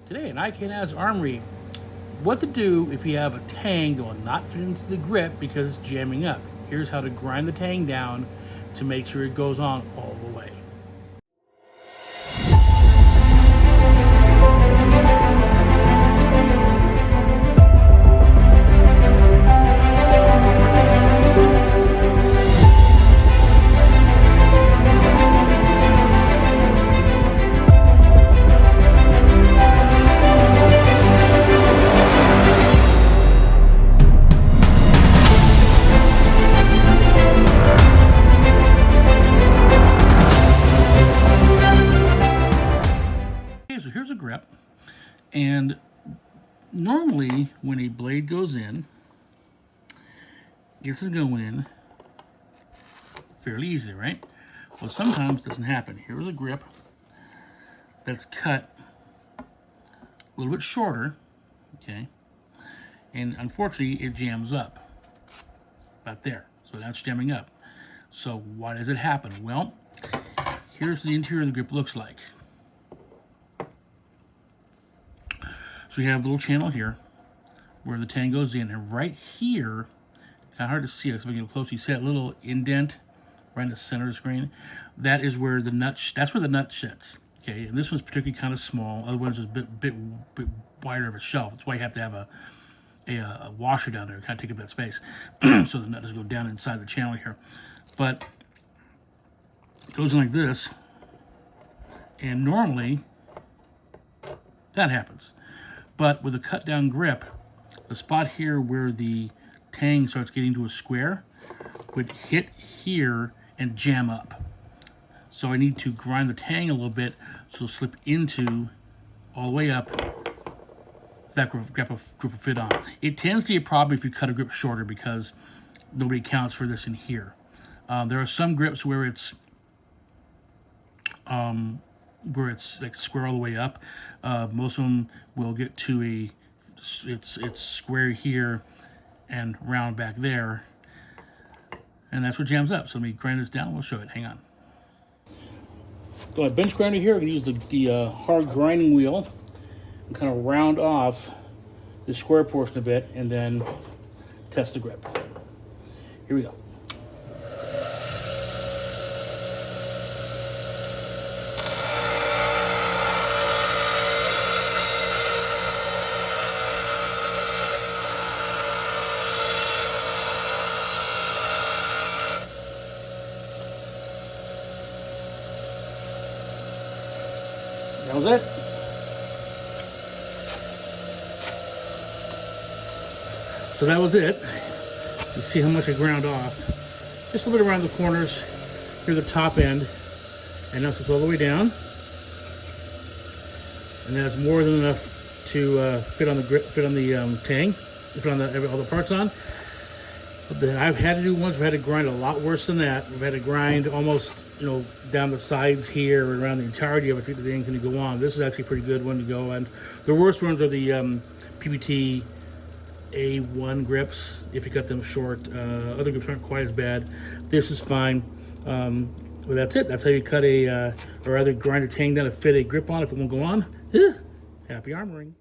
Today in Can Haz Armory, what to do if you have a tang that will not fit into the grip because it's jamming up. Here's how to grind the tang down to make sure it goes on all the way. So here's a grip, and normally when a blade goes in, it's going to go in fairly easy, right? Well, sometimes it doesn't happen. Here's a grip that's cut a little bit shorter, okay, and unfortunately it jams up about there, so that's jamming up. So why does it happen? Well, here's the interior of the grip looks like. So we have a little channel here where the tang goes in, and right here, kind of hard to see it, so if we get close, you see that little indent right in the center of the screen. That is where the nut, that's where the nut sits. Okay, and this one's particularly kind of small. Other ones is a bit wider of a shelf. That's why you have to have a washer down there to kind of take up that space, so the nut doesn't go down inside the channel here. But it goes in like this, and normally that happens. But with a cut down grip, the spot here where the tang starts getting to a square would hit here and jam up. So I need to grind the tang a little bit so it'll slip into all the way up. That grip will fit on. It tends to be a problem if you cut a grip shorter because nobody counts for this in here. There are some grips where it's like square all the way up. Most of them will get to it's square here and round back there, and that's what jams up. So let me grind this down. We'll show it. Hang on. So my bench grinder here, I'm going to use the hard grinding wheel and kind of round off the square portion a bit, and then test the grip. Here we go. That was it. So that was it. You see how much I ground off. Just a little bit around the corners, near the top end, and now it's all the way down. And that's more than enough to fit on the grip, fit on the tang, fit on all the parts on. But then I've had to do ones where I've had to grind a lot worse than that. We've had to grind almost, down the sides here and around the entirety of it to get the thing to go on. This is actually a pretty good one to go. And the worst ones are the PBT A1 grips, if you cut them short. Other grips aren't quite as bad. This is fine. Well, that's it. That's how you cut or rather grind a tang down to fit a grip on if it won't go on. Happy armoring.